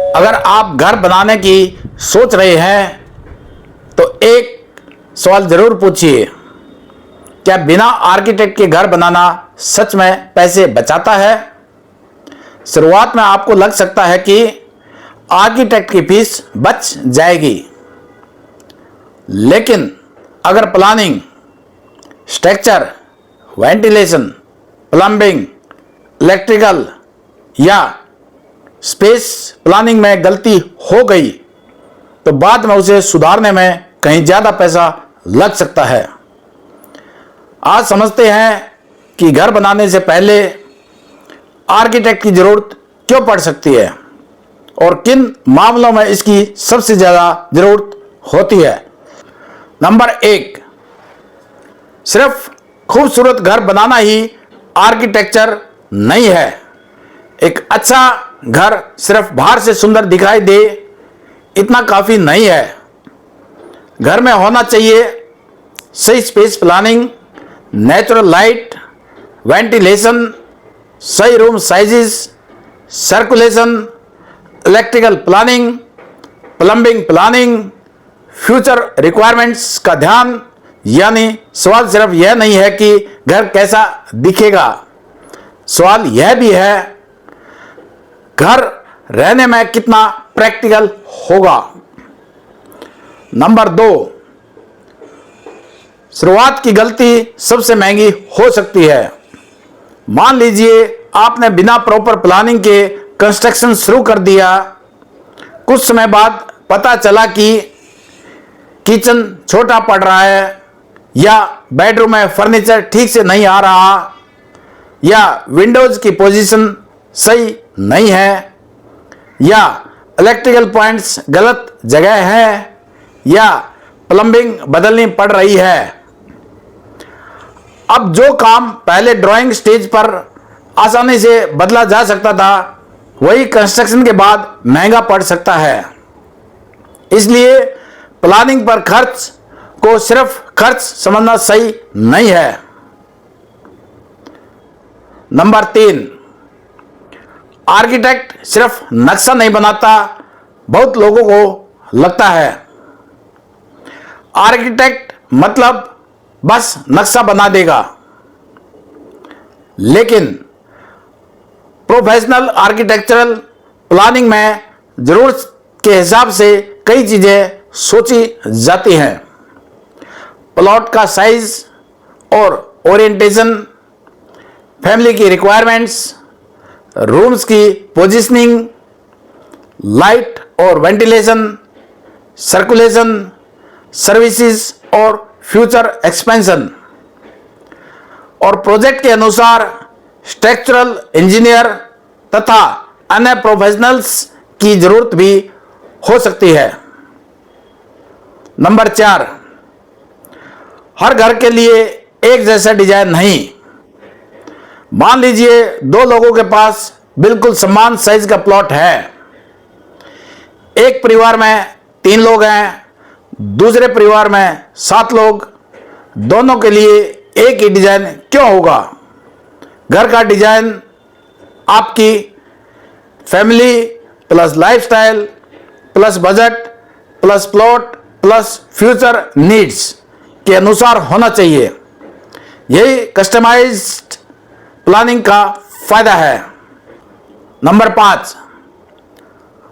अगर आप घर बनाने की सोच रहे हैं तो एक सवाल जरूर पूछिए, क्या बिना आर्किटेक्ट के घर बनाना सच में पैसे बचाता है? शुरुआत में आपको लग सकता है कि आर्किटेक्ट की फीस बच जाएगी, लेकिन अगर planning, structure, ventilation, plumbing, electrical या स्पेस प्लानिंग में गलती हो गई तो बाद में उसे सुधारने में कहीं ज्यादा पैसा लग सकता है। आज समझते हैं कि घर बनाने से पहले आर्किटेक्ट की जरूरत क्यों पड़ सकती है और किन मामलों में इसकी सबसे ज्यादा जरूरत होती है। नंबर 1, सिर्फ खूबसूरत घर बनाना ही आर्किटेक्चर नहीं है। एक अच्छा घर सिर्फ बाहर से सुंदर दिखाई दे इतना काफी नहीं है। घर में होना चाहिए सही space planning, natural light, ventilation, सही room sizes, circulation, electrical planning, plumbing planning, future requirements का ध्यान। यानी सवाल सिर्फ यह नहीं है कि घर कैसा दिखेगा, सवाल यह भी है घर रहने में कितना प्रैक्टिकल होगा। नंबर 2, शुरुआत की गलती सबसे महंगी हो सकती है। मान लीजिए आपने बिना प्रॉपर प्लानिंग के कंस्ट्रक्शन शुरू कर दिया। कुछ समय बाद पता चला कि किचन छोटा पड़ रहा है, या बेडरूम में फर्नीचर ठीक से नहीं आ रहा, या विंडोज की पोजीशन सही नहीं है, या इलेक्ट्रिकल पॉइंट्स गलत जगह है, या प्लम्बिंग बदलनी पड़ रही है। अब जो काम पहले ड्राइंग स्टेज पर आसानी से बदला जा सकता था, वही कंस्ट्रक्शन के बाद महंगा पड़ सकता है। इसलिए प्लानिंग पर खर्च को सिर्फ खर्च समझना सही नहीं है। नंबर 3, आर्किटेक्ट सिर्फ नक्शा नहीं बनाता। बहुत लोगों को लगता है आर्किटेक्ट मतलब बस नक्शा बना देगा, लेकिन प्रोफेशनल आर्किटेक्चरल प्लानिंग में जरूरत के हिसाब से कई चीजें सोची जाती हैं। प्लॉट का साइज और ओरिएंटेशन, फैमिली की रिक्वायरमेंट्स, रूम्स की पोजीशनिंग, लाइट और वेंटिलेशन, सर्कुलेशन, सर्विसेज और फ्यूचर एक्सपेंशन। और प्रोजेक्ट के अनुसार स्ट्रक्चरल इंजीनियर तथा अन्य प्रोफेशनल्स की जरूरत भी हो सकती है। नंबर 4, हर घर के लिए एक जैसा डिजाइन नहीं। मान लीजिए 2 लोगों के पास बिल्कुल समान साइज का प्लॉट है। एक परिवार में 3 लोग हैं, दूसरे परिवार में 7 लोग। दोनों के लिए एक ही डिजाइन क्यों होगा? घर का डिजाइन आपकी family plus lifestyle plus budget plus plot plus future needs के अनुसार होना चाहिए। यही कस्टमाइज्ड प्लानिंग का फायदा है। नंबर 5,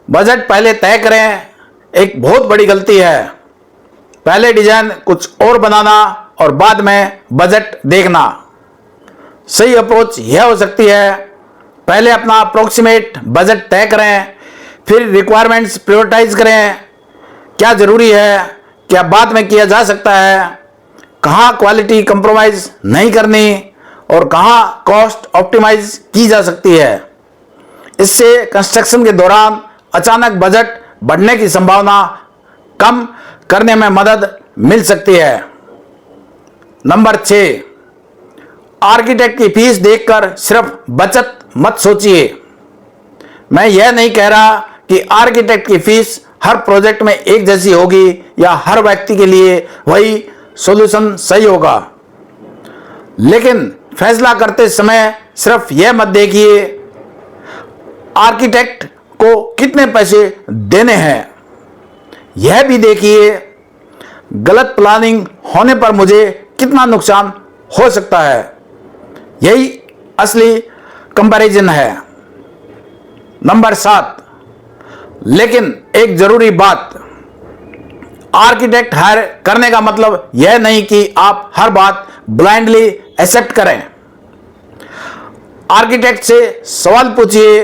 बजट पहले तय करें। एक बहुत बड़ी गलती है पहले डिजाइन कुछ और बनाना और बाद में बजट देखना। सही अप्रोच यह हो सकती है, पहले अपना अप्रोक्सीमेट बजट तय करें, फिर रिक्वायरमेंट्स प्रायोरिटाइज करें। क्या जरूरी है, क्या बाद में किया जा सकता है, कहाँ क्वालिटी कंप्रोमाइज नहीं करनी और कहाँ कॉस्ट ऑप्टिमाइज की जा सकती है। इससे कंस्ट्रक्शन के दौरान अचानक बजट बढ़ने की संभावना कम करने में मदद मिल सकती है। नंबर 6, आर्किटेक्ट की फीस देखकर सिर्फ बचत मत सोचिए। मैं यह नहीं कह रहा कि आर्किटेक्ट की फीस हर प्रोजेक्ट में एक जैसी होगी या हर व्यक्ति के लिए वही सॉल्यूशन सही होगा, लेकिन फैसला करते समय सिर्फ यह मत देखिए आर्किटेक्ट को कितने पैसे देने हैं, यह भी देखिए। गलत प्लानिंग होने पर मुझे कितना नुकसान हो सकता है, यही असली कंपैरिजन है। नंबर 7, लेकिन एक जरूरी बात, आर्किटेक्ट हायर करने का मतलब यह नहीं कि आप हर बात ब्लाइंडली एक्सेप्ट करें। आर्किटेक्ट से सवाल पूछिए,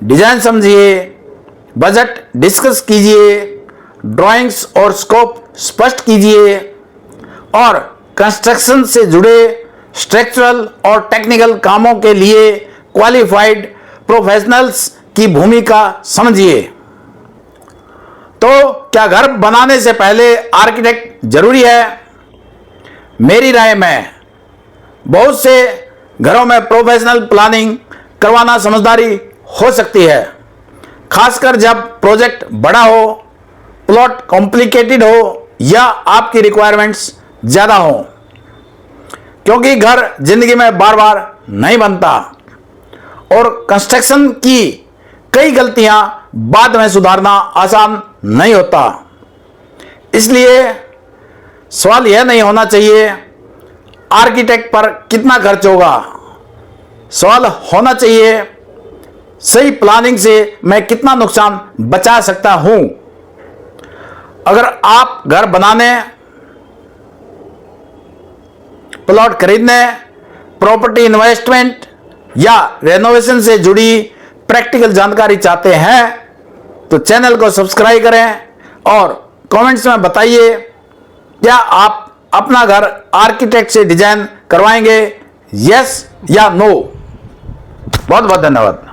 डिजाइन समझिए, बजट डिस्कस कीजिए, ड्राइंग्स और स्कोप स्पष्ट कीजिए और कंस्ट्रक्शन से जुड़े स्ट्रक्चरल और टेक्निकल कामों के लिए क्वालिफाइड प्रोफेशनल्स की भूमिका समझिए। तो क्या घर बनाने से पहले आर्किटेक्ट जरूरी है? मेरी राय में बहुत से घरों में प्रोफेशनल प्लानिंग करवाना समझदारी हो सकती है, खासकर जब प्रोजेक्ट बड़ा हो, प्लॉट कॉम्प्लिकेटेड हो या आपकी रिक्वायरमेंट्स ज़्यादा हो, क्योंकि घर जिंदगी में बार बार नहीं बनता और कंस्ट्रक्शन की कई गलतियां बाद में सुधारना आसान नहीं होता। इसलिए सवाल यह नहीं होना चाहिए आर्किटेक्ट पर कितना खर्च होगा, सवाल होना चाहिए सही प्लानिंग से मैं कितना नुकसान बचा सकता हूं। अगर आप घर बनाने, प्लॉट खरीदने, प्रॉपर्टी इन्वेस्टमेंट या रेनोवेशन से जुड़ी प्रैक्टिकल जानकारी चाहते हैं तो चैनल को सब्सक्राइब करें और कमेंट्स में बताइए क्या आप अपना घर आर्किटेक्ट से डिजाइन करवाएंगे, यस या नो। बहुत बहुत धन्यवाद।